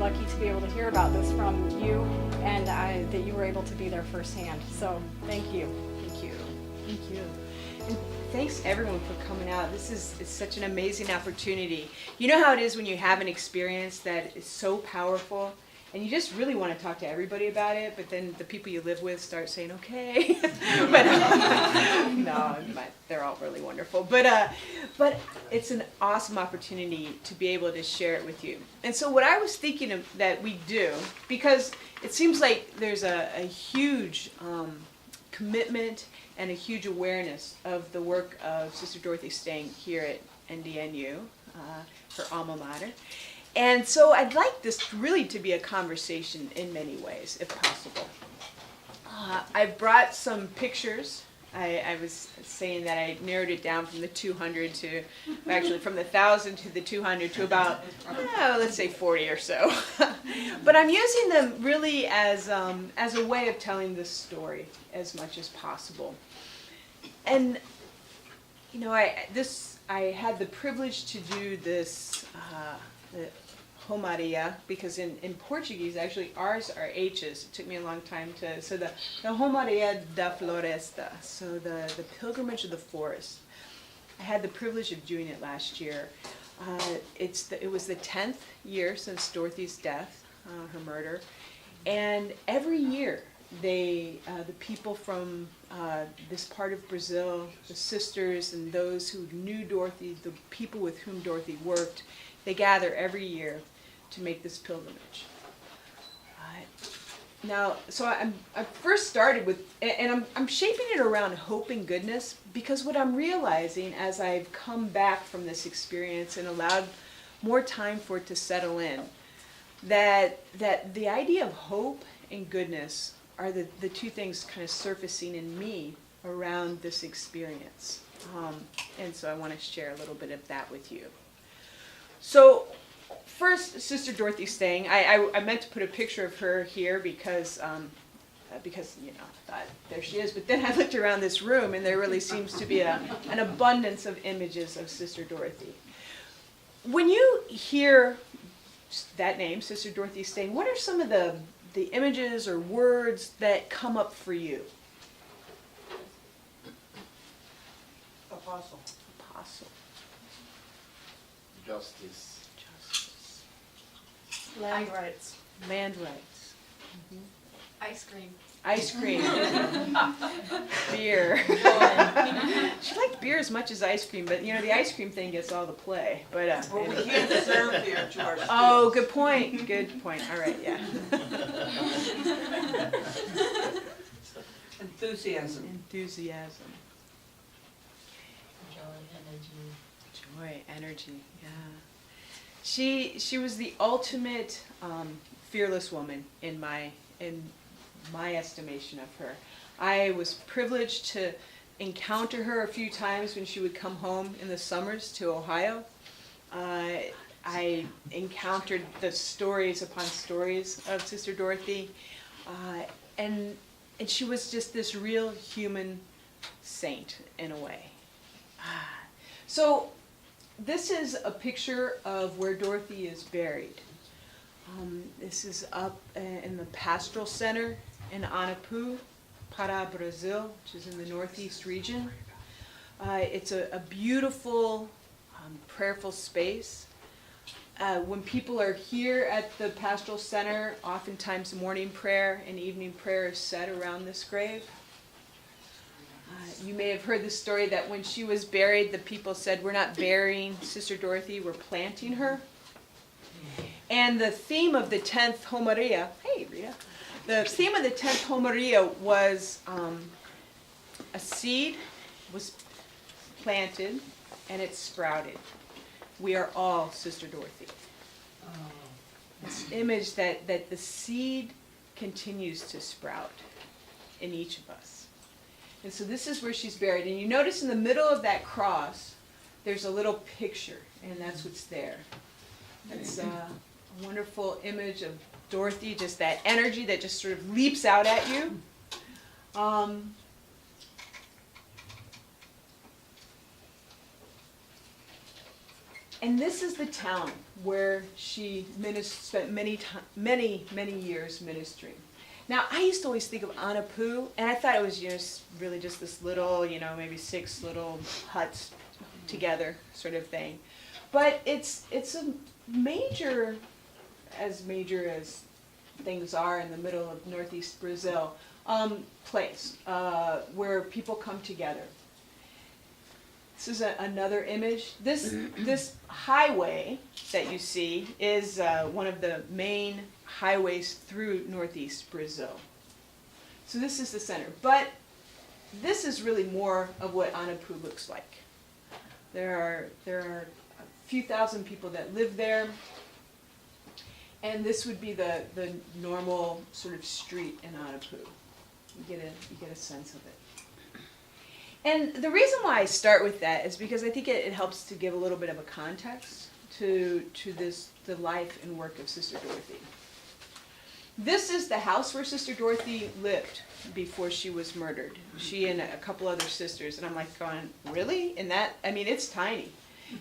lucky to be able to hear about this from you, and that you were able to be there firsthand. So thank you. Thank you. Thank you. And thanks everyone for coming out. It's such an amazing opportunity. You know how it is when you have an experience that is so powerful, and you just really want to talk to everybody about it, but then the people you live with start saying, okay. But no, they're all really wonderful. But it's an awesome opportunity to be able to share it with you. And so what I was thinking of that we do, because it seems like there's a huge commitment and a huge awareness of the work of Sister Dorothy Stang here at NDNU, her alma mater. And so I'd like this really to be a conversation in many ways, if possible. I've brought some pictures. I was saying that I narrowed it down from the 200 to, actually from the 1,000 to the 200 to about, let's say 40 or so. But I'm using them really as a way of telling this story as much as possible. And, you know, I had the privilege to do this, the Romaria, because in Portuguese, actually, ours are H's. It took me a long time to, so the Romaria da Floresta, so the pilgrimage of the forest. I had the privilege of doing it last year. It was the 10th year since Dorothy's death, her murder, and every year the people from this part of Brazil, the sisters and those who knew Dorothy, the people with whom Dorothy worked, they gather every year to make this pilgrimage. Now, so I first started with, and I'm shaping it around hope and goodness, because what I'm realizing as I've come back from this experience and allowed more time for it to settle in, that the idea of hope and goodness are the two things kind of surfacing in me around this experience. And so I want to share a little bit of that with you. So first, Sister Dorothy Stang. I meant to put a picture of her here because you know, I thought there she is. But then I looked around this room, and there really seems to be an abundance of images of Sister Dorothy. When you hear that name, Sister Dorothy Stang, what are some of the images or words that come up for you? Apostle. Apostle. Justice. Land rights. Land rights. Ice cream. Ice cream. Beer. She liked beer as much as ice cream, but you know, the ice cream thing gets all the play. But Well, we can't serve beer to our oh, good point. Good point. All right, yeah. Enthusiasm. Enthusiasm. Joy, energy. Joy, energy, yeah. She was the ultimate fearless woman in my estimation of her. I was privileged to encounter her a few times when she would come home in the summers to Ohio. I encountered the stories upon stories of Sister Dorothy, and she was just this real human saint in a way. So this is a picture of where Dorothy is buried. This is up in the Pastoral Center in Anapu, Brasil, which is in the northeast region. It's a beautiful, prayerful space. When people are here at the Pastoral Center, oftentimes morning prayer and evening prayer is said around this grave. You may have heard the story that when she was buried, the people said, "We're not burying Sister Dorothy, we're planting her." And the theme of the 10th Romaria, hey Rita, the theme of the 10th Romaria was a seed was planted and it sprouted. We are all Sister Dorothy. This image that the seed continues to sprout in each of us. And so this is where she's buried. And you notice in the middle of that cross, there's a little picture, and that's what's there. It's a wonderful image of Dorothy, just that energy that just sort of leaps out at you. And this is the town where she spent many years ministering. Now, I used to always think of Anapu, and I thought it was just really just this little, maybe 6 little huts together sort of thing. But it's a major as things are in the middle of northeast Brazil, place where people come together. This is another image. This highway that you see is one of the main highways through northeast Brazil. So this is the center. But this is really more of what Anapu looks like. There are a few thousand people that live there. And this would be the normal sort of street in Anapu. You get a sense of it. And the reason why I start with that is because I think it helps to give a little bit of a context to the life and work of Sister Dorothy. This is the house where Sister Dorothy lived before she was murdered. She and a couple other sisters. And I'm like going, really? And it's tiny.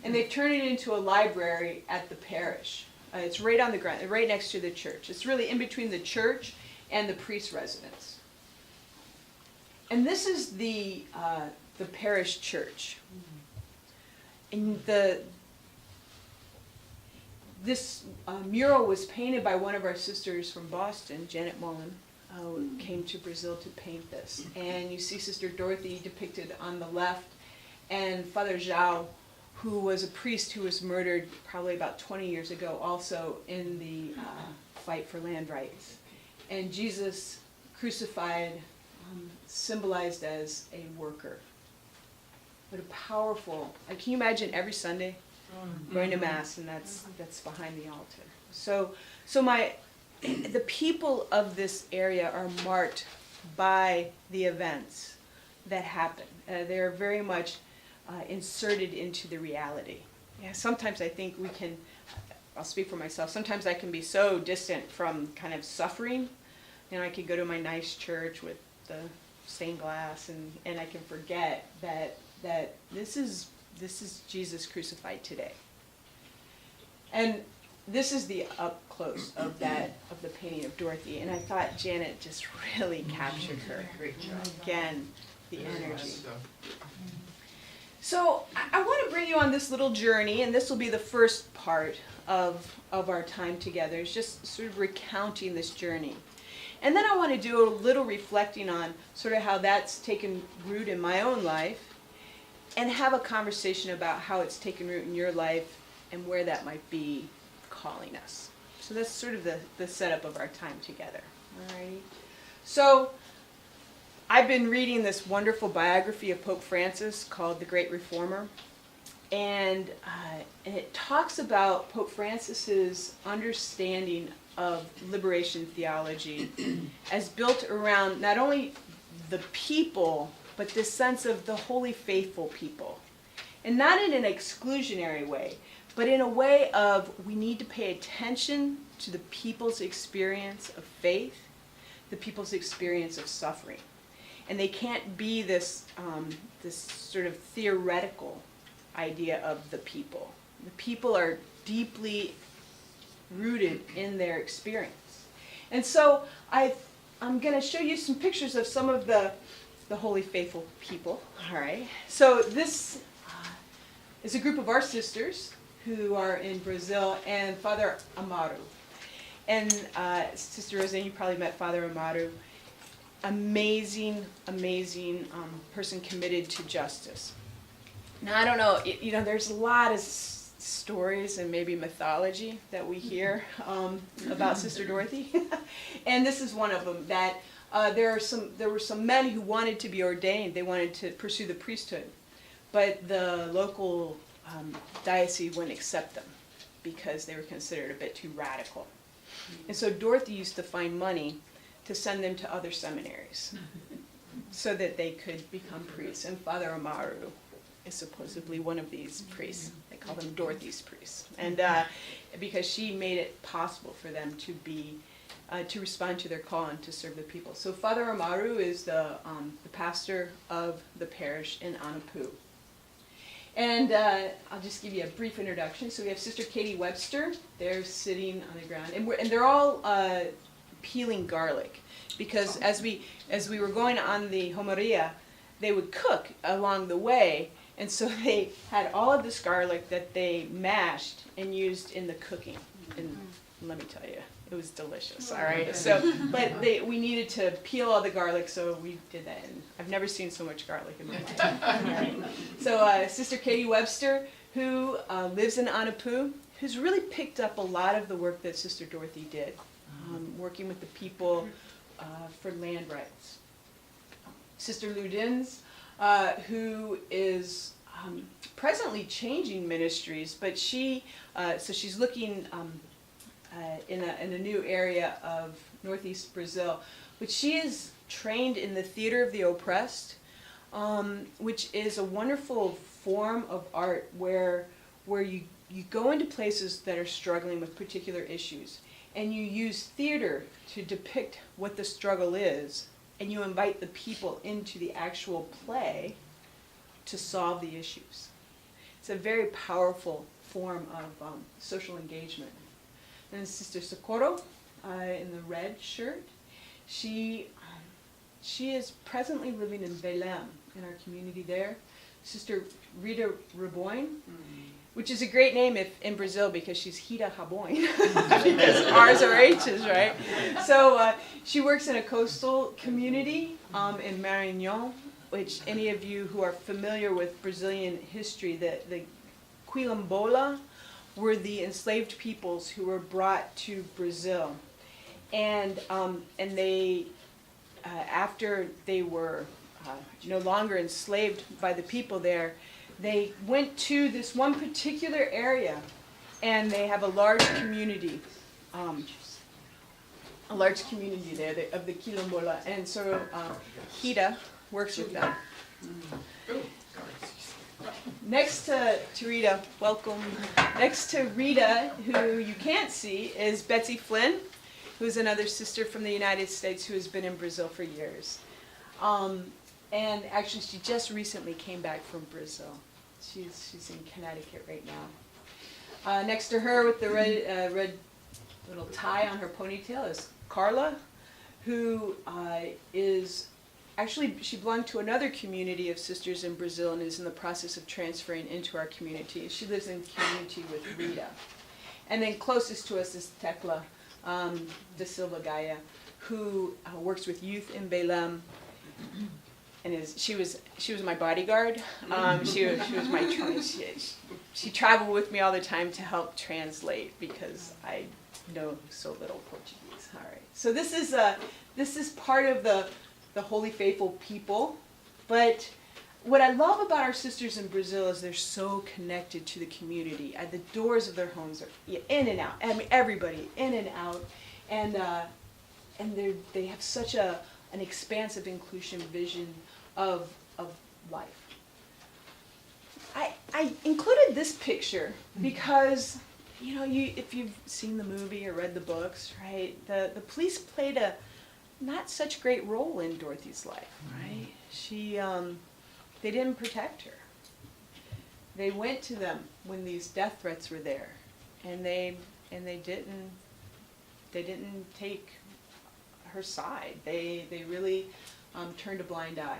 And they've turned it into a library at the parish. It's right on the ground, right next to the church. It's really in between the church and the priest's residence. And this is the parish church. And this mural was painted by one of our sisters from Boston, Janet Mullen, who came to Brazil to paint this. And you see Sister Dorothy depicted on the left, and Father João, who was a priest who was murdered probably about 20 years ago, also in the fight for land rights. And Jesus crucified, symbolized as a worker. What a powerful, can you imagine every Sunday going to Mass, and that's behind the altar. So the people of this area are marked by the events that happen. They're very much inserted into the reality. Yeah, sometimes I think I'll speak for myself, sometimes I can be so distant from kind of suffering. I could go to my nice church with the stained glass, and I can forget that this is Jesus crucified today. And this is the up close of the painting of Dorothy, and I thought Janet just really captured her. Great job. Again, the energy. So I want to bring you on this little journey, and this will be the first part of our time together. It's just sort of recounting this journey. And then I want to do a little reflecting on sort of how that's taken root in my own life, and have a conversation about how it's taken root in your life and where that might be calling us. So that's sort of the setup of our time together. All right. So I've been reading this wonderful biography of Pope Francis called The Great Reformer. And it talks about Pope Francis's understanding of liberation theology as built around not only the people, but this sense of the holy faithful people. And not in an exclusionary way, but in a way of we need to pay attention to the people's experience of faith, the people's experience of suffering. And they can't be this sort of theoretical idea of the people. The people are deeply rooted in their experience. And so I'm going to show you some pictures of some of the holy faithful people. All right. So this is a group of our sisters who are in Brazil, and Father Amaru. And Sister Roseanne, you probably met Father Amaru. Amazing person committed to justice. Now, I don't know, there's a lot of stories and maybe mythology that we hear about Sister Dorothy. And this is one of them, that there were some men who wanted to be ordained. They wanted to pursue the priesthood. But the local diocese wouldn't accept them because they were considered a bit too radical. And so Dorothy used to find money to send them to other seminaries so that they could become priests. And Father Amaru is supposedly one of these priests. They call them Dorothy's priests. And because she made it possible for them to respond to their call and to serve the people. So Father Amaru is the pastor of the parish in Anapu. And I'll just give you a brief introduction. So we have Sister Katie Webster. They're sitting on the ground, and they're all peeling garlic, because as we were going on the Romaria, they would cook along the way, and so they had all of this garlic that they mashed and used in the cooking. And let me tell you, it was delicious. All right. So, but we needed to peel all the garlic, so we did that. And I've never seen so much garlic in my life. All right. So Sister Katie Webster, who lives in Anapu, who's really picked up a lot of the work that Sister Dorothy did, working with the people for land rights. Sister Ludins, who is presently changing ministries, but she's looking in a new area of northeast Brazil, but she is trained in the theater of the oppressed, which is a wonderful form of art where you go into places that are struggling with particular issues, and you use theater to depict what the struggle is, and you invite the people into the actual play to solve the issues. It's a very powerful form of social engagement. And Sister Socorro, in the red shirt, she is presently living in Belém, in our community there. Sister Rita Reboin, which is a great name in Brazil because she's Rita Raboin, because R's are H's, right? So she works in a coastal community in Maranhão, which any of you who are familiar with Brazilian history, the Quilombola were the enslaved peoples who were brought to Brazil, and they after they were no longer enslaved by the people there, they went to this one particular area, and they have a large community there of the Quilombola, and so Rita works with them. Next to Rita, welcome. Next to Rita, who you can't see, is Betsy Flynn, who's another sister from the United States who has been in Brazil for years. And actually, she just recently came back from Brazil. She's in Connecticut right now. Next to her, with the red little tie on her ponytail, is Carla, who is actually, she belonged to another community of sisters in Brazil and is in the process of transferring into our community. She lives in community with Rita. And then closest to us is Tecla da Silva Gaia, who works with youth in Belém, and she was my bodyguard. She was my she traveled with me all the time to help translate because I know so little Portuguese. All right. So this is part of the Holy Faithful people, but what I love about our sisters in Brazil is they're so connected to the community. The doors of their homes are in and out. I mean, everybody in and out, and they have such an expansive inclusion vision of life. I included this picture because if you've seen the movie or read the books, right? The police played a not such great role in Dorothy's life, right? They didn't protect her. They went to them when these death threats were there, and they didn't take her side. They really turned a blind eye.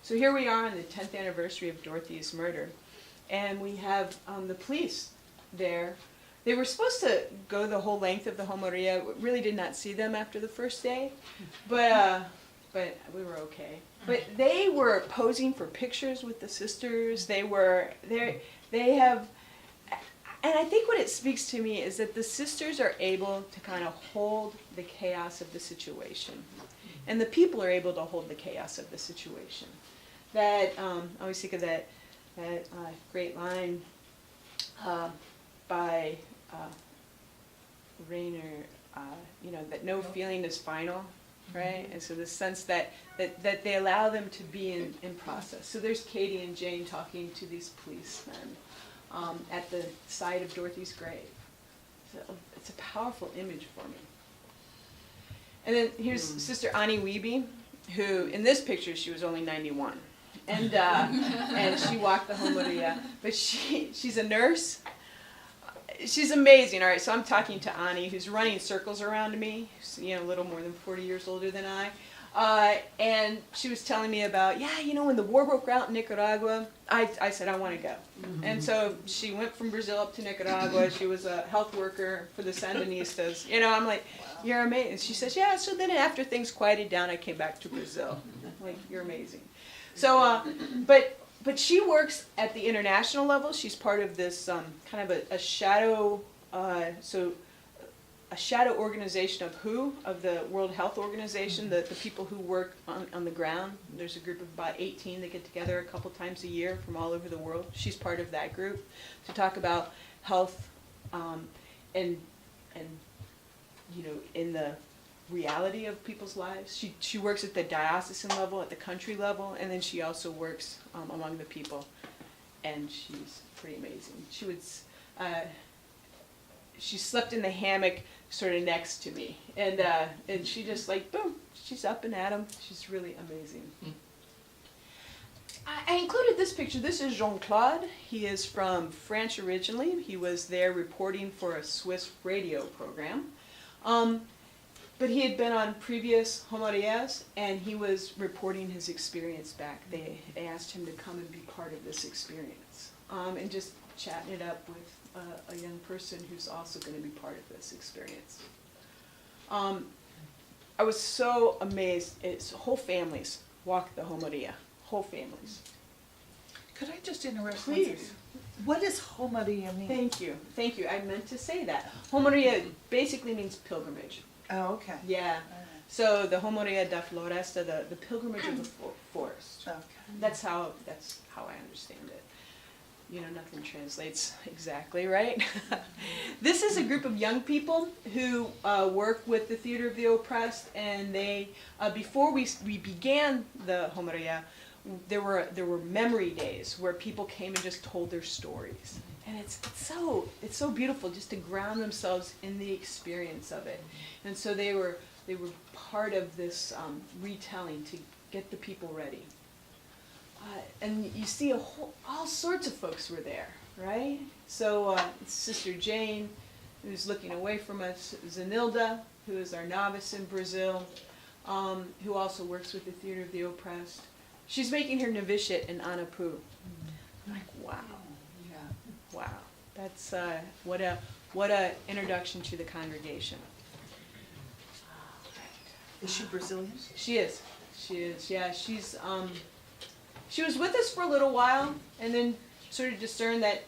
So here we are on the 10th anniversary of Dorothy's murder, and we have the police there. They were supposed to go the whole length of the Romaria. Really did not see them after the first day, but we were okay. But they were posing for pictures with the sisters. They have, and I think what it speaks to me is that the sisters are able to kind of hold the chaos of the situation, and the people are able to hold the chaos of the situation. That I always think of that great line by Rainer, that no feeling is final, right? And so the sense that they allow them to be in process. So there's Katie and Jane talking to these policemen at the side of Dorothy's grave. So it's a powerful image for me. And then here's Sister Annie Wiebe, who in this picture she was only 91. and she walked the Romaria. But she's a nurse. She's amazing. All right, so I'm talking to Ani, who's running circles around me. Who's, a little more than 40 years older than I. And she was telling me about, when the war broke out in Nicaragua, I said, I want to go. Mm-hmm. And so she went from Brazil up to Nicaragua. She was a health worker for the Sandinistas. I'm like, you're amazing. She says, yeah, so then after things quieted down, I came back to Brazil. I'm like, you're amazing. So, but she works at the international level. She's part of this kind of a shadow, a shadow organization of WHO, of the World Health Organization, the people who work on the ground. There's a group of about 18 that get together a couple times a year from all over the world. She's part of that group to talk about health and in the reality of people's lives. She works at the diocesan level, at the country level, and then she also works among the people, and she's pretty amazing. She slept in the hammock sort of next to me, and she just boom, she's up and at 'em. She's really amazing. I included this picture. This is Jean-Claude. He is from France originally. He was there reporting for a Swiss radio program. But he had been on previous Romarias, and he was reporting his experience back. They asked him to come and be part of this experience, and just chatting it up with a young person who's also going to be part of this experience. I was so amazed. It's whole families walk the Romaria. Whole families. Could I just interrupt? Please. What does Romaria mean? Thank you. Thank you. I meant to say that. Romaria basically means pilgrimage. Oh, okay. Yeah. So the Romaria da Floresta, the pilgrimage of the forest. Okay. That's how I understand it. Nothing translates exactly, right? This is a group of young people who work with the Theater of the Oppressed, and they before we began the Romaria, there were memory days where people came and just told their stories, and it's so beautiful just to ground themselves in the experience of it, and so they were part of this retelling to get the people ready. And you see all sorts of folks were there, right? So Sister Jane, who's looking away from us, Zanilda, who is our novice in Brazil, who also works with the Theater of the Oppressed. She's making her novitiate in Anapu. I'm like, wow. Yeah. Wow. That's what a introduction to the congregation. Is she Brazilian? She is. Yeah, she was with us for a little while, and then sort of discerned that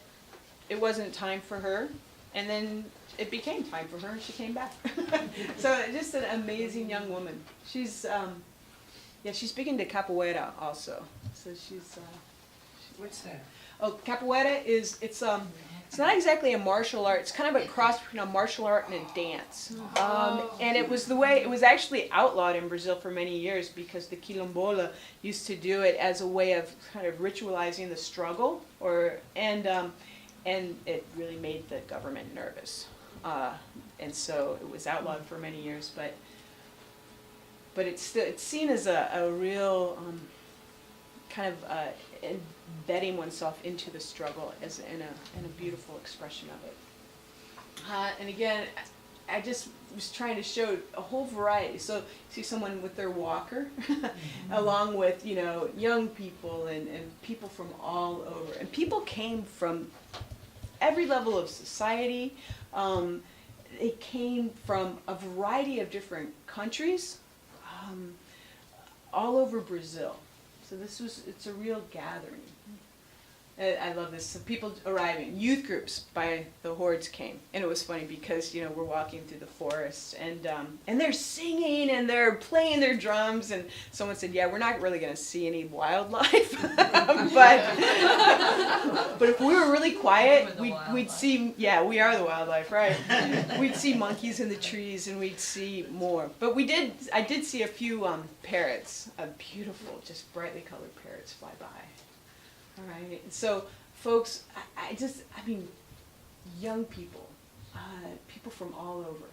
it wasn't time for her, and then it became time for her, and she came back. So just an amazing young woman. She's big into capoeira also. So she's. What's that? Oh, capoeira it's not exactly a martial art. It's kind of a cross between a martial art and a dance. And it was actually outlawed in Brazil for many years because the quilombola used to do it as a way of kind of ritualizing the struggle, and it really made the government nervous. And so it was outlawed for many years, but it's seen as a real kind of embedding oneself into the struggle as in a beautiful expression of it. And again, I just was trying to show a whole variety. So you see someone with their walker, along with young people and people from all over, and people came from every level of society. They came from a variety of different countries, all over Brazil. So it's a real gathering. I love this. So people arriving, youth groups by the hordes came, and it was funny because we're walking through the forest, and they're singing and they're playing their drums, and someone said, "Yeah, we're not really going to see any wildlife, but if we were really quiet, we'd see. Yeah, we are the wildlife, right? We'd see monkeys in the trees, and we'd see more. But I did see a few parrots, beautiful, just brightly colored parrots fly by." All right, so folks, I mean, young people, people from all over.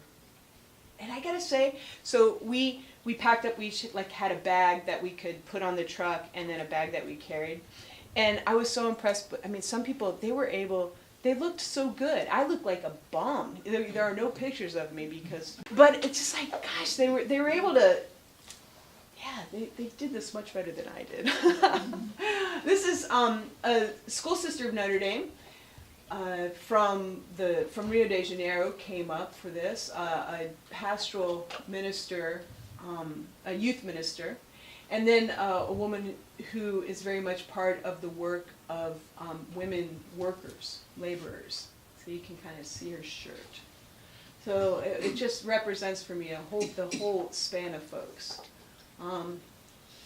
And I gotta say, so we packed up, we each like had a bag that we could put on the truck and then a bag that we carried. And I was so impressed, but I mean, some people, they looked so good. I looked like a bum. There are no pictures of me but it's just like, gosh, they were able to, yeah, they did this much better than I did. This is a school sister of Notre Dame from Rio de Janeiro came up for this, a pastoral minister, a youth minister, and then a woman who is very much part of the work of women workers, laborers. So you can kind of see her shirt. So it just represents for me the whole span of folks.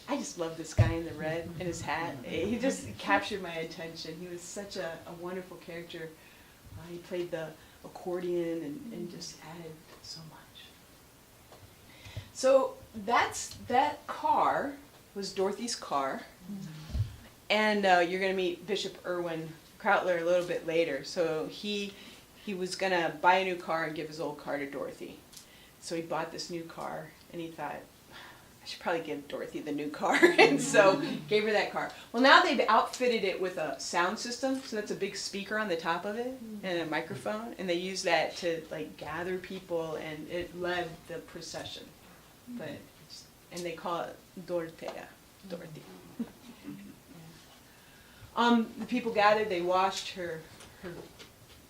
I just love this guy in the red and his hat. He just captured my attention. He was such a wonderful character. He played the accordion and just added so much. So that car was Dorothy's car. And you're going to meet Bishop Erwin Krautler a little bit later. So he was going to buy a new car and give his old car to Dorothy. So he bought this new car, and he thought, I should probably give Dorothy the new car, and so gave her that car. Well, now they've outfitted it with a sound system, so that's a big speaker on the top of it, and a microphone, and they use that to like gather people, and it led the procession. And they call it Dorothy. The people gathered, they washed her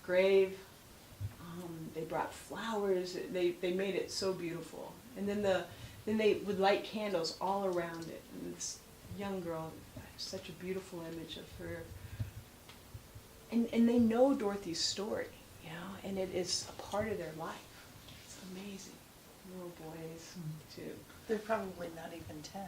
grave, they brought flowers, they made it so beautiful. And then they would light candles all around it. And this young girl, such a beautiful image of her. And they know Dorothy's story, you know, and it is a part of their life. It's amazing. Little boys, too. They're probably not even 10.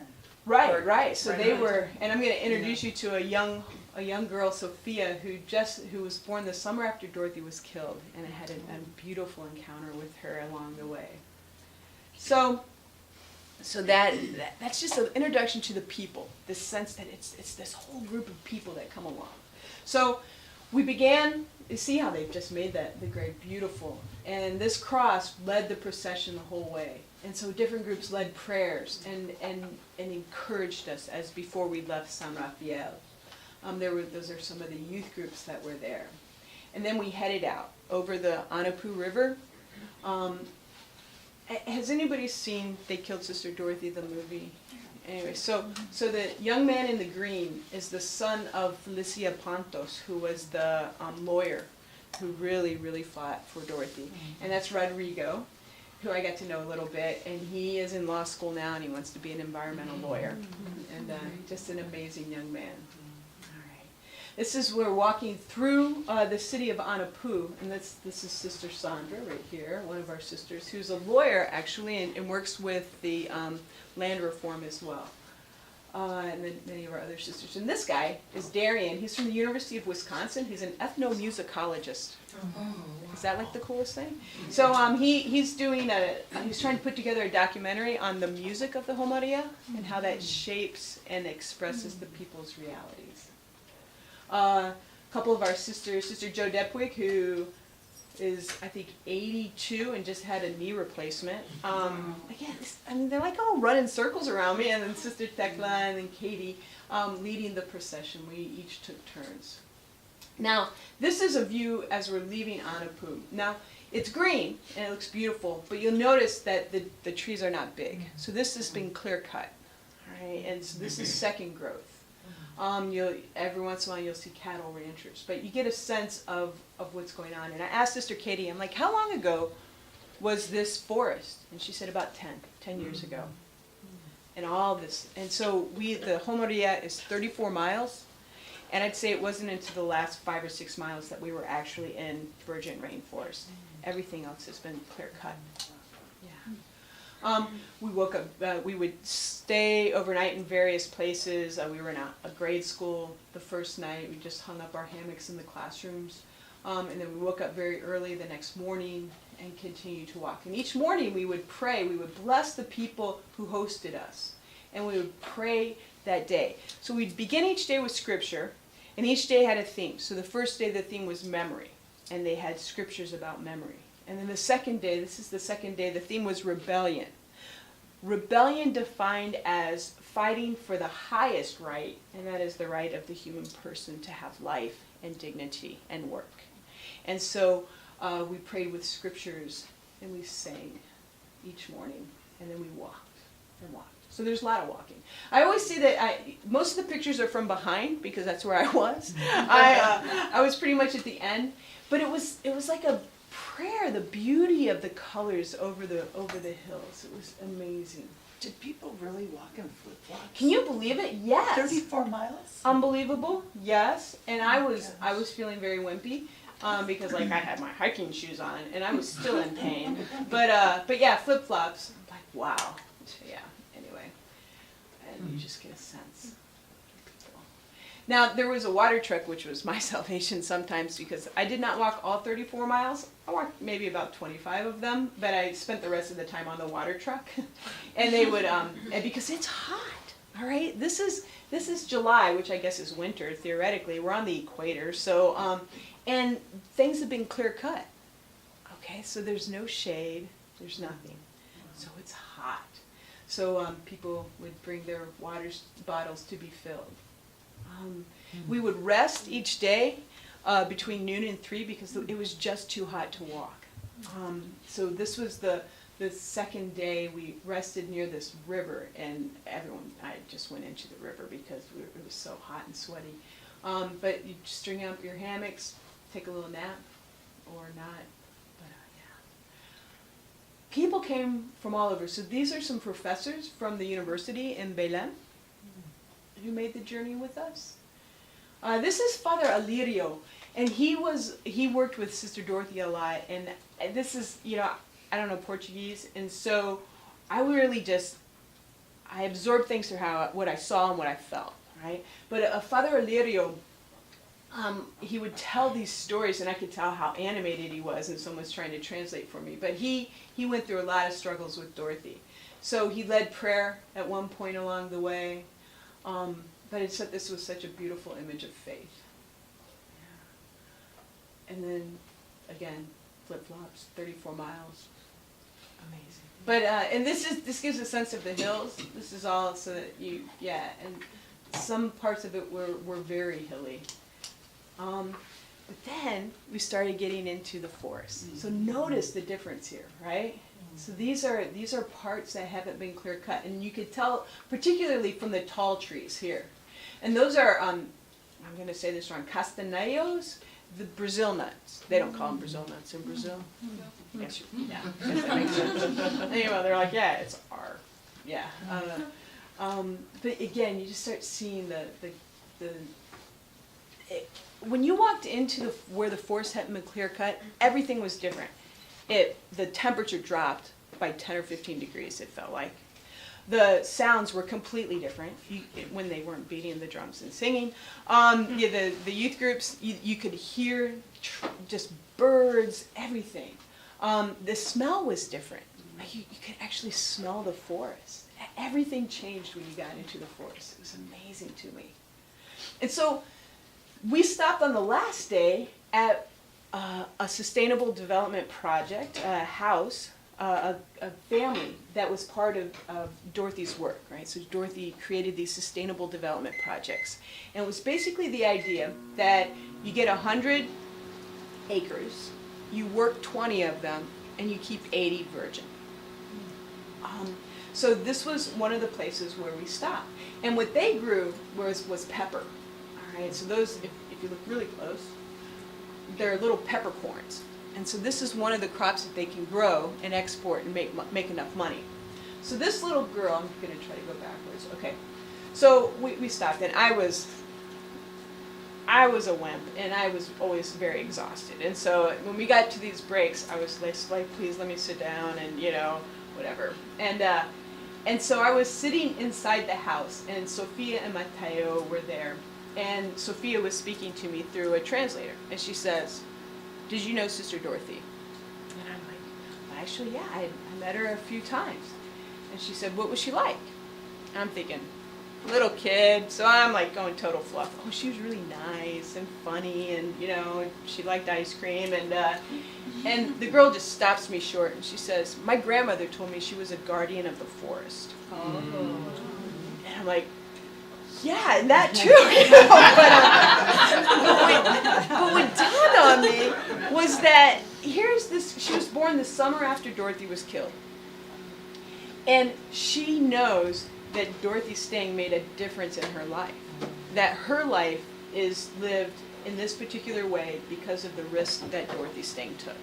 Right. So they Right. were, and I'm going to introduce you to a young girl, Sophia, who was born the summer after Dorothy was killed, and I had a beautiful encounter with her along the way. So that's just an introduction to the people, this sense that it's this whole group of people that come along. So we began, you see how they've just made the grave beautiful, and this cross led the procession the whole way. And so different groups led prayers and encouraged us as before we left San Rafael. Those are some of the youth groups that were there. And then we headed out over the Anapu River. Has anybody seen They Killed Sister Dorothy, the movie? Anyway, so the young man in the green is the son of Felicia Pantos, who was the lawyer who really, really fought for Dorothy. And that's Rodrigo, who I got to know a little bit, and he is in law school now, and he wants to be an environmental lawyer. And just an amazing young man. This is, we're walking through the city of Anapu, and this is Sister Sandra right here, one of our sisters, who's a lawyer actually, and works with the land reform as well, and then many of our other sisters. And this guy is Darian. He's from the University of Wisconsin. He's an ethnomusicologist. Is that like the coolest thing? So he's trying to put together a documentary on the music of the Romaria and how that shapes and expresses the people's realities. A couple of our sisters, Sister Jo Depwick, who is, I think, 82 and just had a knee replacement. They're like all running circles around me, and then Sister Tekla and then Katie leading the procession. We each took turns. Now, this is a view as we're leaving Anapu. Now, it's green, and it looks beautiful, but you'll notice that the trees are not big. So this has been clear cut, all right? And so this is second growth. Every once in a while you'll see cattle ranchers, but you get a sense of what's going on. And I asked Sister Katie, I'm like, how long ago was this forest? And she said about 10 years ago. And all this, and so the Romaria is 34 miles, and I'd say it wasn't until the last 5 or 6 miles that we were actually in virgin rainforest. Everything else has been clear cut. We woke up, we would stay overnight in various places. We were in a grade school the first night. We just hung up our hammocks in the classrooms. And then we woke up very early the next morning and continued to walk. And each morning we would pray. We would bless the people who hosted us. And we would pray that day. So we'd begin each day with scripture, and each day had a theme. So the first day the theme was memory, and they had scriptures about memory. And then the second day, this is the second day, the theme was rebellion. Rebellion defined as fighting for the highest right, and that is the right of the human person to have life and dignity and work. And so we prayed with scriptures and we sang each morning, and then we walked and walked. So there's a lot of walking. I always say that most of the pictures are from behind because that's where I was. I was pretty much at the end, but it was like a prayer, the beauty of the colors over the hills. It was amazing. Did people really walk in flip-flops? Can you believe it? Yes. 34 miles? Unbelievable. Yes. And I was feeling very wimpy because like I had my hiking shoes on and I was still in pain. But yeah, flip-flops. I'm like, wow. Yeah. Anyway, and you just get a sense. Now, there was a water truck, which was my salvation sometimes because I did not walk all 34 miles. I walked maybe about 25 of them, but I spent the rest of the time on the water truck. And they would, and because it's hot, all right? This is July, which I guess is winter, theoretically. We're on the equator, so, and things have been clear cut. Okay, so there's no shade, there's nothing. So it's hot. So people would bring their water bottles to be filled. We would rest each day between noon and 3 because it was just too hot to walk. So this was the second day we rested near this river, and I just went into the river because it was so hot and sweaty. But you string up your hammocks, take a little nap, or not. But yeah. People came from all over. So these are some professors from the university in Belém who made the journey with us. This is Father Alirio, and he worked with Sister Dorothy a lot, and this is, I don't know Portuguese, and so I absorbed things through what I saw and what I felt, right? But Father Alirio, he would tell these stories, and I could tell how animated he was, and someone was trying to translate for me, but he went through a lot of struggles with Dorothy. So he led prayer at one point along the way. But it said this was such a beautiful image of faith. Yeah. And then, again, flip-flops, 34 miles. Amazing. But, and this gives a sense of the hills. This is all so that and some parts of it were very hilly. But then we started getting into the forest. So notice the difference here, right? So these are parts that haven't been clear cut, and you could tell particularly from the tall trees here. And those are I'm going to say this wrong, castanheiros, the Brazil nuts. They don't call them Brazil nuts in Brazil. Yes, yeah, I guess that makes sense. Anyway, they're like, yeah, it's R. Yeah. But again, you just start seeing when you walked into where the forest hadn't been clear cut, everything was different. The temperature dropped by 10 or 15 degrees, it felt like. The sounds were completely different when they weren't beating the drums and singing. The youth groups, you could hear just birds, everything. The smell was different. You could actually smell the forest. Everything changed when you got into the forest. It was amazing to me. And so we stopped on the last day at a sustainable development project, a house, a family that was part of Dorothy's work, right? So Dorothy created these sustainable development projects. And it was basically the idea that you get 100 acres, you work 20 of them, and you keep 80 virgin. So this was one of the places where we stopped. And what they grew was pepper. All right, so those, if you look really close, they're little peppercorns. And so this is one of the crops that they can grow and export and make enough money. So this little girl, I'm going to try to go backwards. Okay. So we stopped, and I was a wimp, and I was always very exhausted. And so when we got to these breaks, I was like, please let me sit down and, whatever. And so I was sitting inside the house, and Sophia and Mateo were there. And Sophia was speaking to me through a translator. And she says, "Did you know Sister Dorothy?" And I'm like, well, actually, yeah, I met her a few times. And she said, "What was she like?" And I'm thinking, little kid, so I'm like going total fluff. Oh, she was really nice and funny, and you know, she liked ice cream, and the girl just stops me short, and she says, "My grandmother told me she was a guardian of the forest." Oh. And I'm like, yeah, and that too, you know. But what dawned on me was that here's this. She was born the summer after Dorothy was killed, and she knows that Dorothy Stang made a difference in her life. That her life is lived in this particular way because of the risk that Dorothy Stang took.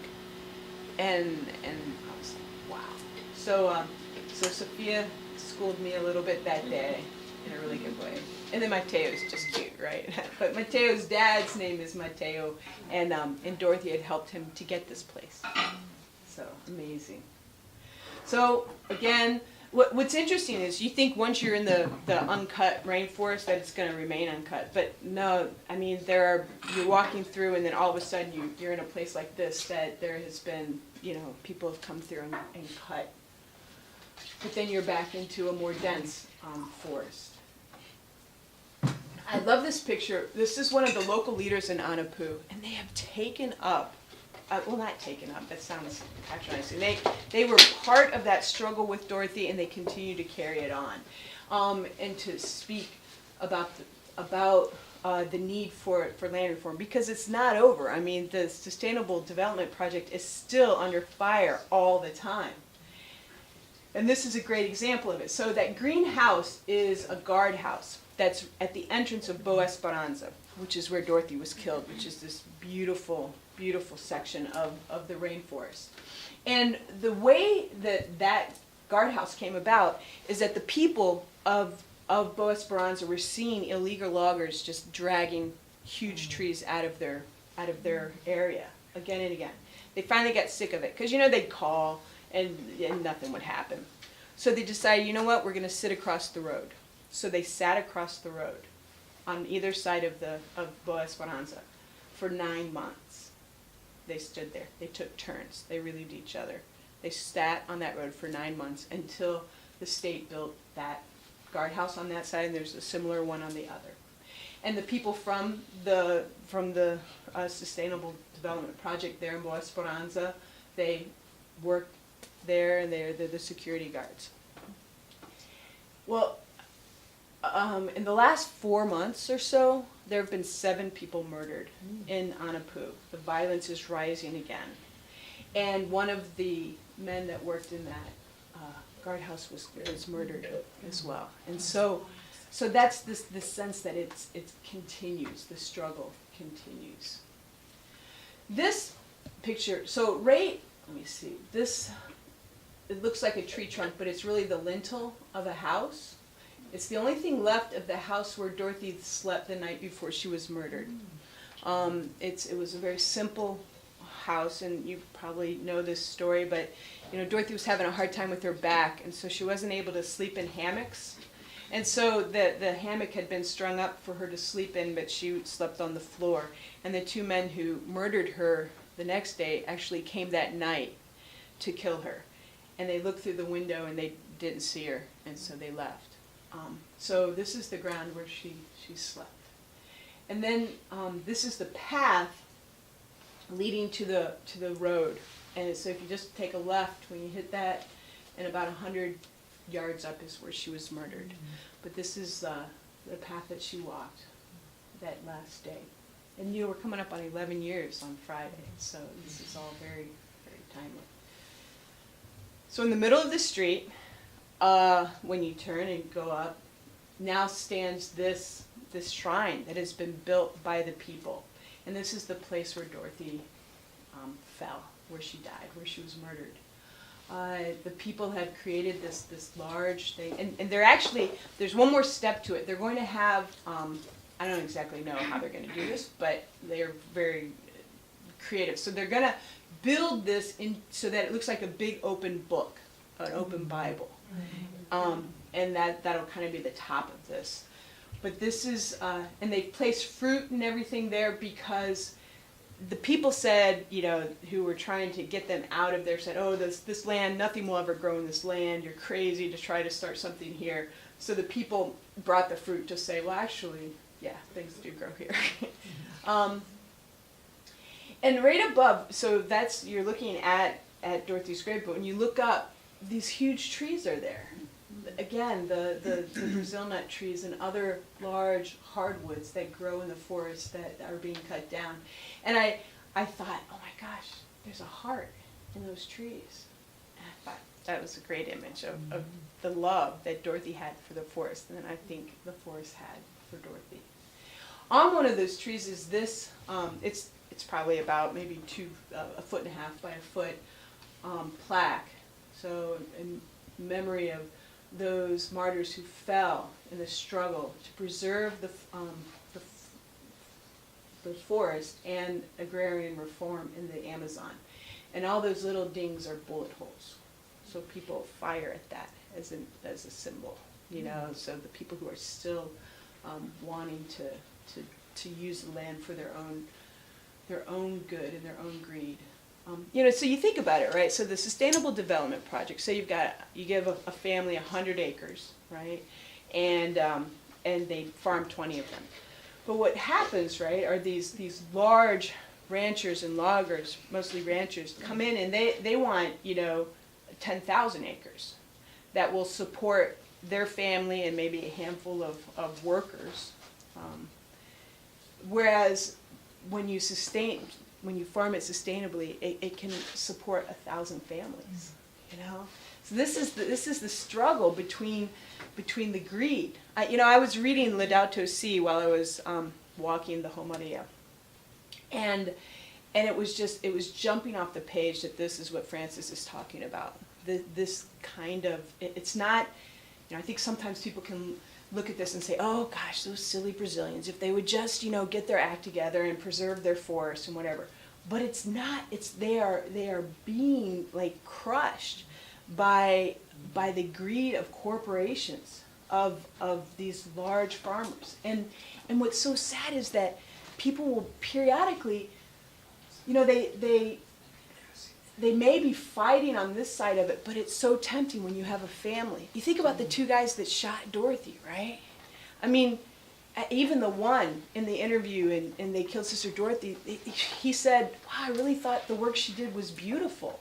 And I was like, wow. So Sophia schooled me a little bit that day in a really good way. And then Mateo's just cute, right? But Mateo's dad's name is Mateo, and Dorothy had helped him to get this place. So amazing. So again, what's interesting is you think once you're in the uncut rainforest that it's going to remain uncut, but no. I mean, you're walking through, and then all of a sudden you're in a place like this that there has been, you know, people have come through and cut. But then you're back into a more dense forest. I love this picture. This is one of the local leaders in Anapu, and they have taken up. Well, not taken up, that sounds patronizing. They were part of that struggle with Dorothy, and they continue to carry it on. And to speak about the need for land reform, because it's not over. I mean, the Sustainable Development Project is still under fire all the time. And this is a great example of it. So that greenhouse is a guardhouse that's at the entrance of Boa Esperanza, which is where Dorothy was killed, which is this beautiful, beautiful section of the rainforest. And the way that guardhouse came about is that the people of Boa Esperanza were seeing illegal loggers just dragging huge trees out of their area again and again. They finally got sick of it, because, you know, they'd call and nothing would happen. So they decided, you know what, we're going to sit across the road. So they sat across the road on either side of Boa Esperanza for 9 months. They stood there. They took turns. They relieved each other. They sat on that road for 9 months until the state built that guardhouse on that side, and there's a similar one on the other. And the people from the Sustainable Development Project there in Boa Esperanza, they work there, and they're the security guards. Well, in the last 4 months or so, there have been 7 people murdered in Anapu. The violence is rising again. And one of the men that worked in that guardhouse was murdered as well. And so that's this sense that it continues, the struggle continues. This picture, so let me see, it looks like a tree trunk, but it's really the lintel of a house. It's the only thing left of the house where Dorothy slept the night before she was murdered. It was a very simple house, and you probably know this story, but you know, Dorothy was having a hard time with her back, and so she wasn't able to sleep in hammocks. And so the hammock had been strung up for her to sleep in, but she slept on the floor. And the 2 men who murdered her the next day actually came that night to kill her. And they looked through the window and they didn't see her, and so they left. So this is the ground where she slept. And then this is the path leading to the road. And so if you just take a left when you hit that, and about 100 yards up is where she was murdered. Mm-hmm. But this is the path that she walked that last day. And you know, we're coming up on 11 years on Friday, so this is all very, very timely. So in the middle of the street, when you turn and go up, now stands this shrine that has been built by the people. And this is the place where Dorothy fell, where she died, where she was murdered. The people have created this large thing, and there's one more step to it. They're going to have, I don't exactly know how they're going to do this, but they're very creative. So they're going to build this in so that it looks like a big open book, an open Bible. And that'll kind of be the top of this. But this is, and they placed fruit and everything there because the people said, you know, who were trying to get them out of there said, oh, this land, nothing will ever grow in this land. You're crazy to try to start something here. So the people brought the fruit to say, well, actually, yeah, things do grow here. And right above, so that's, you're looking at Dorothy's grave, but when you look up, these huge trees are there. Again, the Brazil nut trees and other large hardwoods that grow in the forest that are being cut down. And I thought, oh my gosh, there's a heart in those trees. And I thought that was a great image of the love that Dorothy had for the forest, and then I think the forest had for Dorothy. On one of those trees is this, it's probably about maybe a foot and a half by a foot plaque. So in memory of those martyrs who fell in the struggle to preserve the forest and agrarian reform in the Amazon. And all those little dings are bullet holes. So people fire at that as a symbol, you know, so the people who are still wanting to use the land for their own good and their own greed. You know, so you think about it, right? So the Sustainable Development Project. So you give a family 100 acres, right? And they farm 20 of them. But what happens, right, are these large ranchers and loggers, mostly ranchers, come in and they want, you know, 10,000 acres that will support their family and maybe a handful of workers. Whereas when you farm it sustainably, it can support 1,000 families. You know, so this is the struggle between the greed. I was reading Laudato Si while I was walking the Romaria, and it was jumping off the page that this is what Francis is talking about. This kind of, it's not, you know, I think sometimes people can look at this and say, oh gosh, those silly Brazilians, if they would just, you know, get their act together and preserve their forests and whatever. But it's not, they are being like crushed by the greed of corporations, of these large farmers. And what's so sad is that people will periodically, you know, they may be fighting on this side of it, but it's so tempting when you have a family. You think about the two guys that shot Dorothy, right? I mean, even the one in the interview, and they killed Sister Dorothy, he said, wow, I really thought the work she did was beautiful.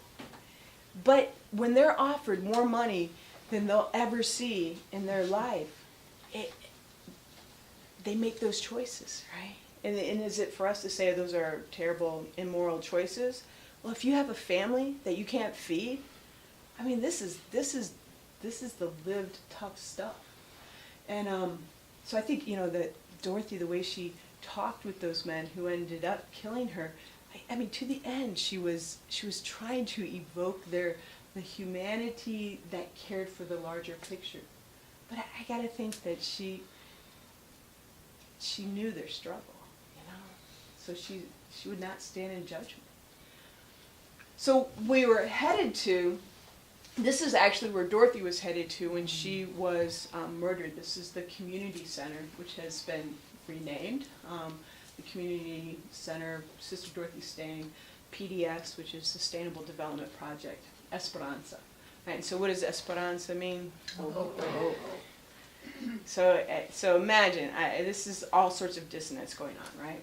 But when they're offered more money than they'll ever see in their life, they make those choices, right? And is it for us to say those are terrible, immoral choices? Well, if you have a family that you can't feed, I mean, this is the lived tough stuff. And so I think, you know, that Dorothy, the way she talked with those men who ended up killing her, I mean, to the end, she was trying to evoke the humanity that cared for the larger picture. But I got to think that she knew their struggle, you know, so she would not stand in judgment. So we were headed to, this is actually where Dorothy was headed to when she was murdered. This is the community center, which has been renamed. The community center, Sister Dorothy Stang, PDS, which is Sustainable Development Project, Esperanza. Right, and so what does Esperanza mean? Hope. So imagine, this is all sorts of dissonance going on, right?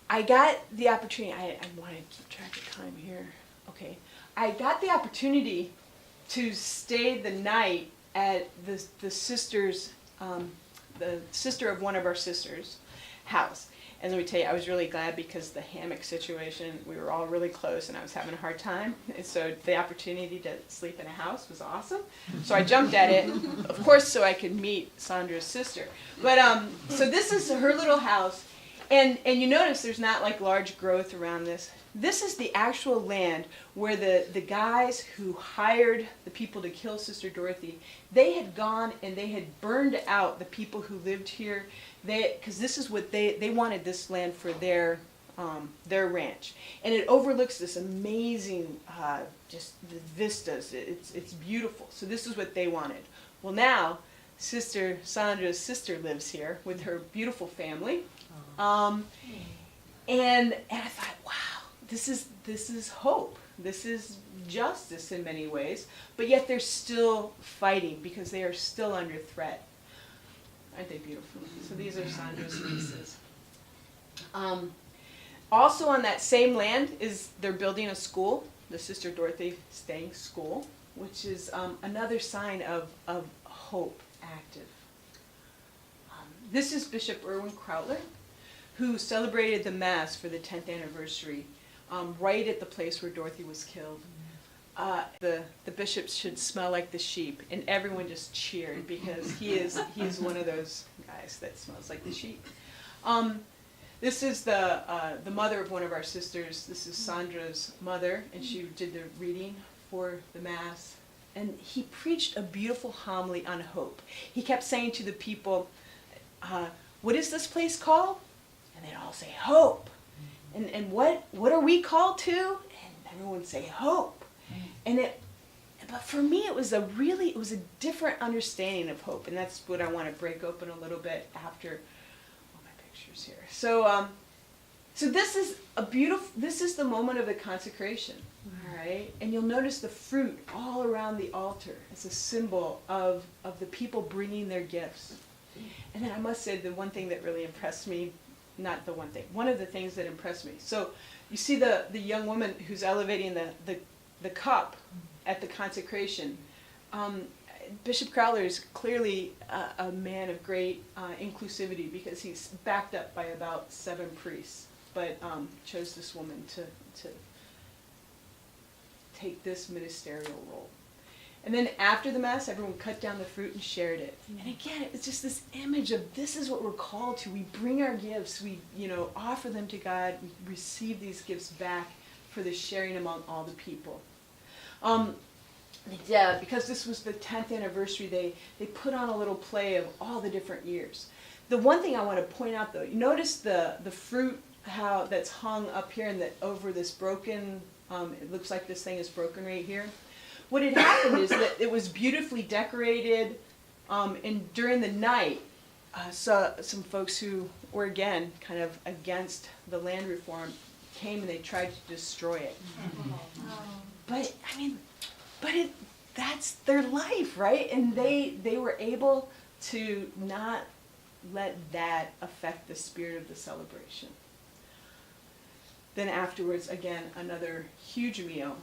I got the opportunity, I want to keep track of time here. Okay. I got the opportunity to stay the night at the sister's, the sister of one of our sisters' house. And let me tell you, I was really glad because the hammock situation, we were all really close and I was having a hard time. And so the opportunity to sleep in a house was awesome. So I jumped at it, of course, so I could meet Sandra's sister. But so this is her little house. And you notice there's not like large growth around this. This is the actual land where the guys who hired the people to kill Sister Dorothy, they had gone and they had burned out the people who lived here. Because this is what they wanted this land for their ranch. And it overlooks this amazing, just the vistas. It's beautiful. So this is what they wanted. Well, now Sister Sandra's sister lives here with her beautiful family. And I thought, wow, this is hope. This is justice in many ways, but yet they're still fighting because they are still under threat. Aren't they beautiful? So these are Sandra's nieces. Also on that same land they're building a school, the Sister Dorothy Stang School, which is another sign of hope active. This is Bishop Erwin Krautler, who celebrated the Mass for the 10th anniversary right at the place where Dorothy was killed. The bishops should smell like the sheep, and everyone just cheered because he is one of those guys that smells like the sheep. This is the mother of one of our sisters. This is Sandra's mother, and she did the reading for the Mass. And he preached a beautiful homily on hope. He kept saying to the people, what is this place called? And they'd all say, hope. And what are we called to? And everyone would say, hope. But for me, it was a different understanding of hope, and that's what I want to break open a little bit after all my pictures here. So this is this is the moment of the consecration, all right? And you'll notice the fruit all around the altar as a symbol of the people bringing their gifts. And then I must say the one thing that really impressed me, not the one thing, one of the things that impressed me. So you see the young woman who's elevating the cup at the consecration. Bishop Krautler is clearly a man of great inclusivity because he's backed up by about 7 priests, but chose this woman to take this ministerial role. And then after the Mass, everyone cut down the fruit and shared it. And again, it's just this image of this is what we're called to. We bring our gifts, we offer them to God, we receive these gifts back for the sharing among all the people. Because this was the 10th anniversary, they put on a little play of all the different years. The one thing I want to point out, though, you notice the fruit how that's hung up here and that over this broken. It looks like this thing is broken right here. What had happened is that it was beautifully decorated, and during the night, some folks who were again kind of against the land reform came and they tried to destroy it. But I mean, that's their life, right? And they were able to not let that affect the spirit of the celebration. Then afterwards, again, another huge meal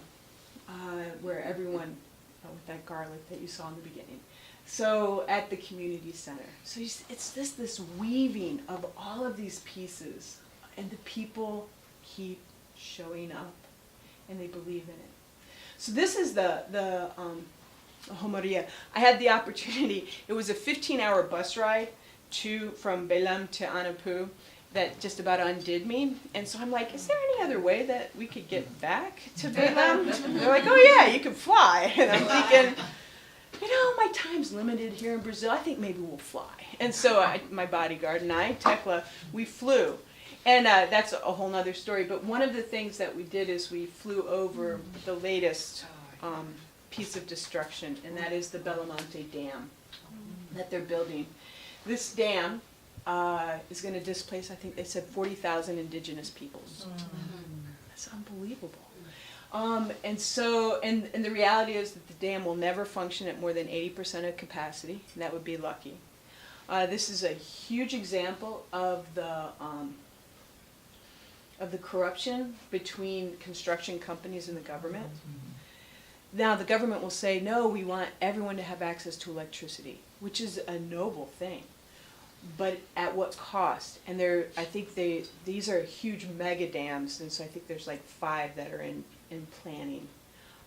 where everyone, with that garlic that you saw in the beginning. So at the community center. So it's this weaving of all of these pieces, and the people keep showing up, and they believe in it. So this is the Romaria. I had the opportunity, it was a 15-hour bus ride from Belém to Anapu that just about undid me. And so I'm like, is there any other way that we could get back to Belém? They're like, oh yeah, you can fly. And I'm thinking, my time's limited here in Brazil. I think maybe we'll fly. And so my bodyguard and I, Tekla, we flew. And that's a whole nother story. But one of the things that we did is we flew over the latest piece of destruction, and that is the Belamonte Dam that they're building. This dam is going to displace, I think they said, 40,000 indigenous peoples. That's unbelievable. And the reality is that the dam will never function at more than 80% of capacity, and that would be lucky. This is a huge example of the corruption between construction companies and the government. Now the government will say, no, we want everyone to have access to electricity, which is a noble thing. But at what cost? And I think these are huge mega dams, and so I think there's like 5 that are in planning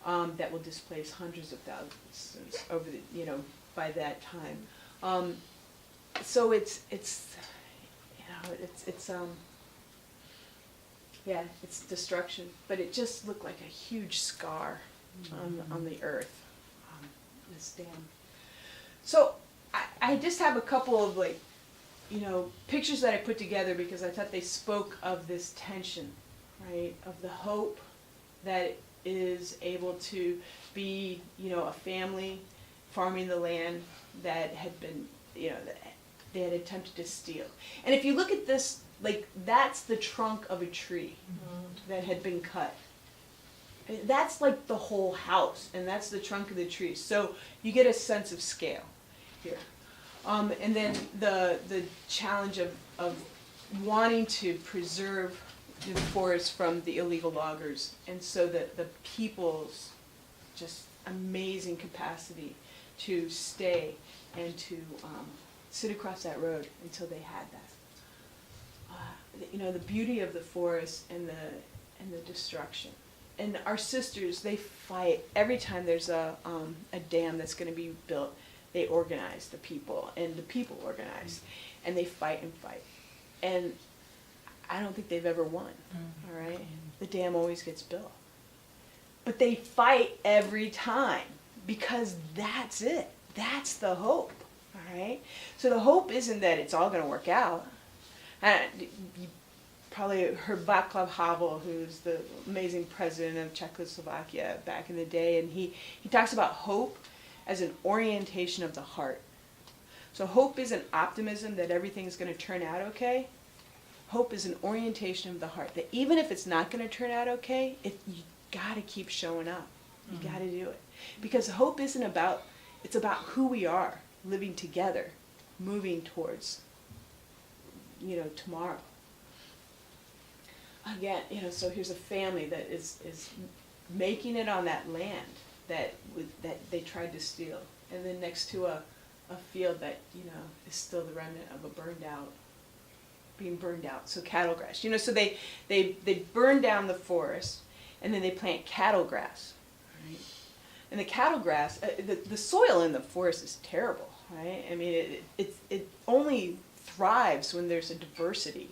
that will displace hundreds of thousands over by that time. So it's destruction, but it just looked like a huge scar on the earth, this dam. So I just have a couple of pictures that I put together because I thought they spoke of this tension, right, of the hope that is able to be, a family farming the land that had been, that they had attempted to steal. And if you look at this, that's the trunk of a tree that had been cut. That's like the whole house, and that's the trunk of the tree. So you get a sense of scale here. And then the challenge of wanting to preserve the forest from the illegal loggers, and so that the people's just amazing capacity to stay and to sit across that road until they had that. You know, the beauty of the forest and the destruction. And our sisters, they fight every time there's a dam that's going to be built. They organize the people, and the people organize, and they fight and fight. And I don't think they've ever won, all right? The dam always gets built. But they fight every time, because that's it. That's the hope, all right? So the hope isn't that it's all going to work out. You probably heard Václav Havel, who's the amazing president of Czechoslovakia back in the day, and he talks about hope as an orientation of the heart. So hope isn't optimism that everything's going to turn out okay. Hope is an orientation of the heart, that even if it's not going to turn out okay, you got to keep showing up. You got to do it. Because hope isn't about, it's about who we are, living together, moving towards, tomorrow. Again, so here's a family that is making it on that land that they tried to steal, and then next to a field that is still the remnant of being burned out. So cattle grass, so they burn down the forest, and then they plant cattle grass, right? And the cattle grass, the soil in the forest is terrible, right? I mean, it only thrives when there's a diversity,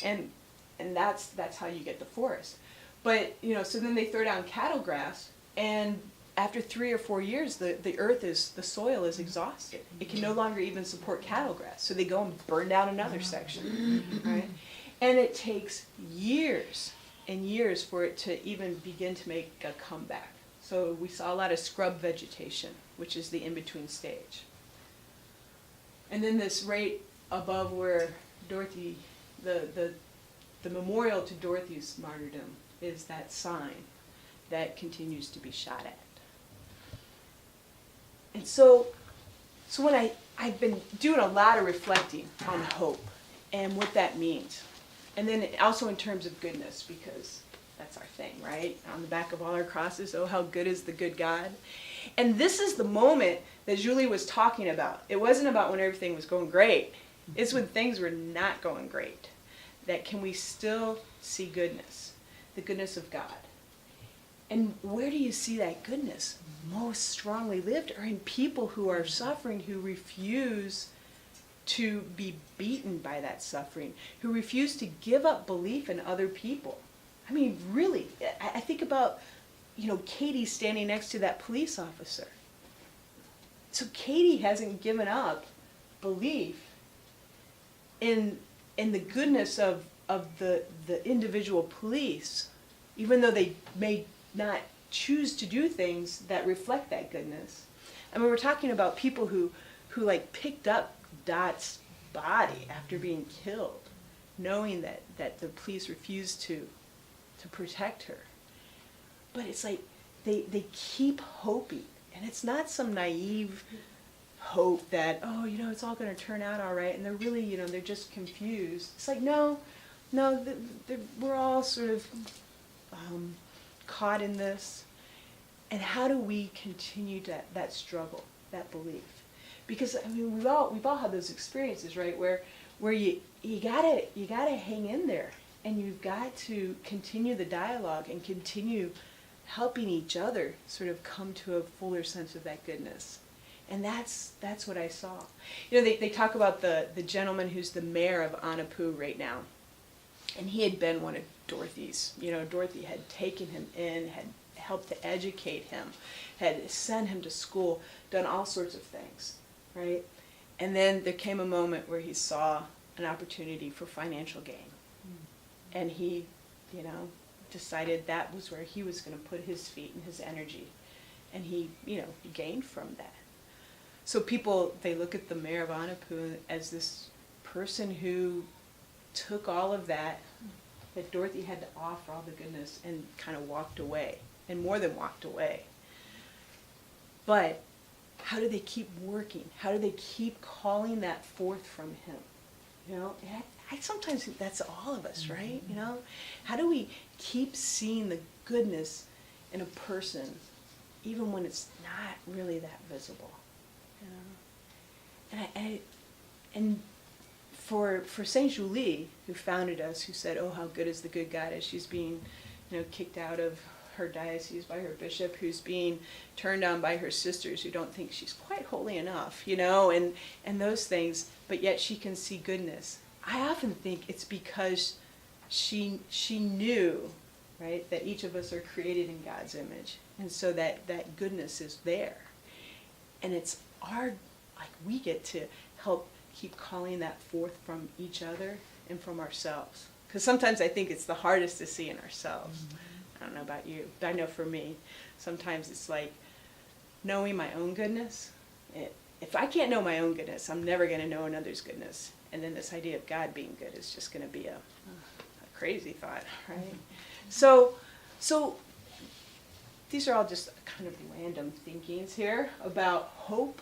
and that's how you get the forest. But so then they throw down cattle grass, and after 3 or 4 years, the soil is exhausted. It can no longer even support cattle grass. So they go and burn down another section, right? And it takes years and years for it to even begin to make a comeback. So we saw a lot of scrub vegetation, which is the in-between stage. And then this right above where Dorothy, the memorial to Dorothy's martyrdom, is that sign that continues to be shot at. And so when I've been doing a lot of reflecting on hope and what that means. And then also in terms of goodness, because that's our thing, right? On the back of all our crosses, oh, how good is the good God. And this is the moment that Julie was talking about. It wasn't about when everything was going great. It's when things were not going great. That can we still see goodness, the goodness of God. And where do you see that goodness most strongly lived? Are in people who are suffering, who refuse to be beaten by that suffering, who refuse to give up belief in other people. I mean, really, I think about, Katie standing next to that police officer. So Katie hasn't given up belief in the goodness of the individual police, even though they may not choose to do things that reflect that goodness. I mean, we're talking about people who picked up Dot's body after being killed, knowing that the police refused to protect her. But it's like they keep hoping, and it's not some naive hope that, it's all going to turn out all right, and they're really, they're just confused. It's like, no, we're all sort of caught in this. And how do we continue that struggle, that belief? Because I mean, we've all had those experiences, right? Where you gotta hang in there, and you've got to continue the dialogue and continue helping each other sort of come to a fuller sense of that goodness. And that's what I saw. They talk about the gentleman who's the mayor of Anapu right now, and he had been one of Dorothy's. Dorothy had taken him in, had helped to educate him, had sent him to school, done all sorts of things, right? And then there came a moment where he saw an opportunity for financial gain. And he, decided that was where he was going to put his feet and his energy. And he, gained from that. So people, they look at the mayor of Anapu as this person who took all of that Dorothy had to offer, all the goodness, and kind of walked away and more than walked away. But how do they keep working? How do they keep calling that forth from him? You know, and I sometimes think that's all of us, right? You know, how do we keep seeing the goodness in a person, even when it's not really that visible? You know, and for Saint Julie, who founded us, who said, "Oh, how good is the good goddess?" She's being, you know, kicked out of her diocese by her bishop, who's being turned on by her sisters who don't think she's quite holy enough, you know, and those things, but yet she can see goodness. I often think it's because she knew, right, that each of us are created in God's image, and so that goodness is there. And it's our, like, we get to help keep calling that forth from each other and from ourselves. Because sometimes I think it's the hardest to see in ourselves. I don't know about you, but I know for me, sometimes it's like knowing my own goodness. If I can't know my own goodness, I'm never going to know another's goodness. And then this idea of God being good is just going to be a crazy thought, right? So these are all just kind of random thinkings here about hope,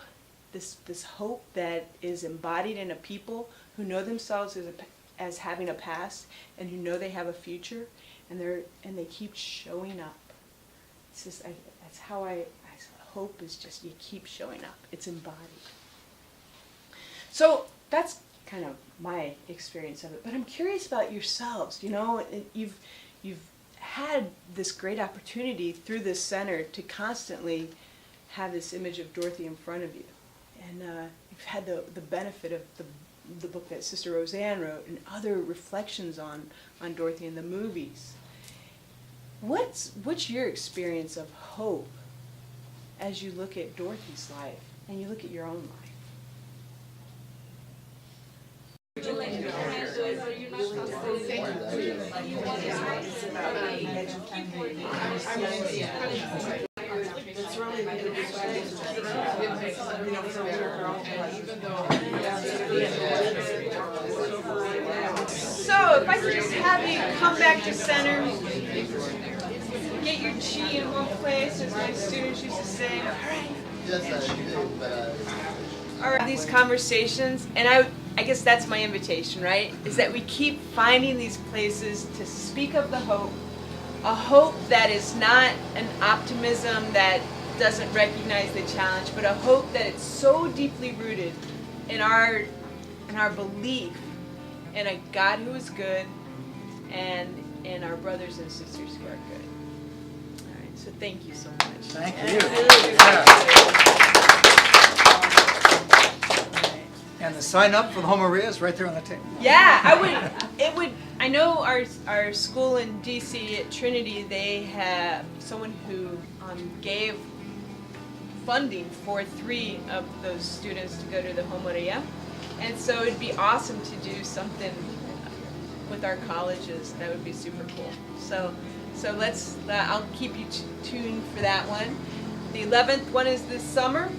this hope that is embodied in a people who know themselves as having a past and who know they have a future. And they keep showing up. It's just, that's how I hope is just, you keep showing up. It's embodied. So that's kind of my experience of it. But I'm curious about yourselves. You know, you've had this great opportunity through this center to constantly have this image of Dorothy in front of you. And you've had the benefit of the book that Sister Roseanne wrote and other reflections on Dorothy in the movies. What's your experience of hope as you look at Dorothy's life and you look at your own life? So if I could just have you come back to center, get your chi in one place, as my students used to say. All right. Yes, I do, but All right, these conversations, and I guess that's my invitation, right? Is that we keep finding these places to speak of the hope, a hope that is not an optimism that doesn't recognize the challenge, but a hope that it's so deeply rooted in our belief in a God who is good and in our brothers and sisters who are good. All right, so thank you so much. Thank you. And the sign up for the Romaria is right there on the table. Yeah, I know our school in DC at Trinity, they have someone who gave funding for 3 of those students to go to the Romaria. And so it'd be awesome to do something with our colleges. That would be super cool. So let's, I'll keep you tuned for that one. The 11th one is this summer.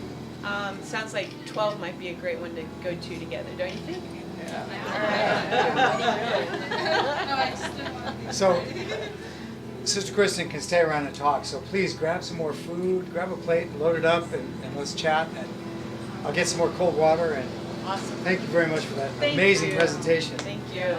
Sounds like 12 might be a great one to go to together, don't you think? Yeah. So, Sister Kristin can stay around and talk, so please grab some more food, grab a plate, load it up, and let's chat. And I'll get some more cold water. And Awesome. thank you very much for that Thank amazing you. presentation. Thank you.